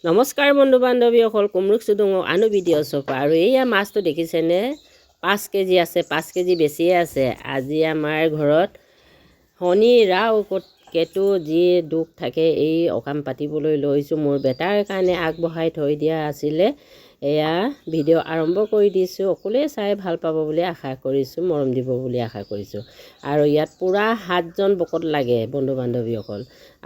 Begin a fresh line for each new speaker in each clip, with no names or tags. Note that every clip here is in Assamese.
নমস্কাৰ বন্ধু বান্ধৱীসকল, কুমৰুক চুদুঙক আনো ভিডিঅ' চপা। আৰু এইয়া মাছটো দেখিছেনে, 5 কেজি আছে, 5 কেজি বেছিয়ে আছে। আজি আমাৰ ঘৰত শনি ৰাহু কেতু যি দুখ থাকে এই অকাম পাতিবলৈ লৈছোঁ। মোৰ বেটাৰ কাৰণে আগবঢ়াই থৈ দিয়া আছিলে। এয়া ভিডিঅ' আৰম্ভ কৰি দিছোঁ। সকলোৱে চাই ভাল পাব বুলি আশা কৰিছোঁ, মৰম দিব বুলি আশা কৰিছোঁ। আৰু ইয়াত পূৰা 7জন বকত লাগে বন্ধু বান্ধৱীসকল।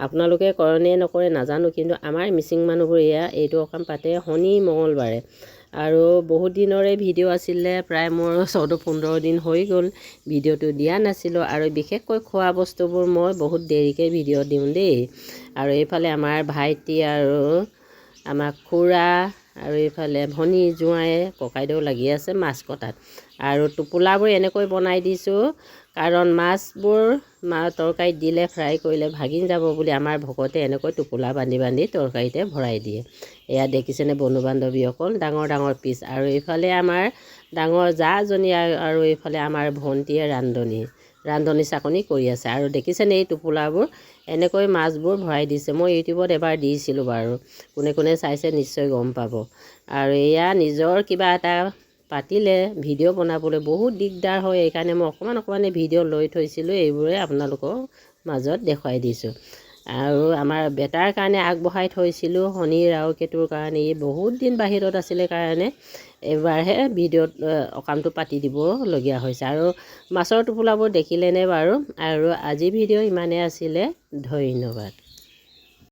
আপোনালোকে কৰণে নকৰে নাজানো, কিন্তু আমাৰ মিচিং মানুহবোৰ এইটো অকাম পাতে শনি মঙলবাৰে। আৰু বহুত দিনৰে ভিডিঅ' আছিলে, প্ৰায় মোৰ 14-15 দিন হৈ গ'ল ভিডিঅ'টো দিয়া নাছিলোঁ। আৰু বিশেষকৈ খোৱা বস্তুবোৰ মই বহুত দেৰিকৈ ভিডিঅ' দিওঁ দেই। আৰু এইফালে আমাৰ ভাইটি আৰু আমাৰ খুৰা আৰু এইফালে ভনী জোঁৱাই ককাইদেউ লাগি আছে মাছ কটাত। আৰু টোপোলাবোৰ এনেকৈ বনাই দিছোঁ, কাৰণ মাছবোৰ তৰকাৰীত দিলে ফ্ৰাই কৰিলে ভাগি যাব বুলি আমাৰ ভকতে এনেকৈ টোপোলা বান্ধি বান্ধি তৰকাৰীতে ভৰাই দিয়ে। এয়া দেখিছেনে বন্ধু বান্ধৱীসকল, ডাঙৰ ডাঙৰ পিচ। আৰু এইফালে আমাৰ ডাঙৰ জাজনী আৰু এইফালে আমাৰ ভণ্টীয়ে ৰান্ধনি চাকনি কৰি আছে। আৰু দেখিছেনে এই টোপোলাবোৰ এনেকৈ মাছবোৰ ভৰাই দিছে। মই ইউটিউবত এবাৰ দিছিলোঁ বাৰু, কোনে কোনে চাইছে নিশ্চয় গম পাব। আৰু এয়া নিজৰ কিবা এটা পাতিলে ভিডিঅ' বনাবলৈ বহুত দিগদাৰ হয়, এইকাৰণে মই অকণমান ভিডিঅ' লৈ থৈছিলোঁ। এইবোৰে আপোনালোকৰ মাজত দেখুৱাই দিছোঁ। আৰু আমাৰ বেটাৰ কাৰণে আগবঢ়াই থৈছিলোঁ, শনি ৰাহু কেতুৰ কাৰণে। ই বহুত দিন বাহিৰত আছিলে কাৰণে এইবাৰহে ভিডিঅ'ত অকামটো পাতি দিবলগীয়া হৈছে। আৰু মাছৰ টোপোলাবোৰ দেখিলেনে বাৰু। আৰু আজি ভিডিঅ' ইমানেই আছিলে, ধন্যবাদ।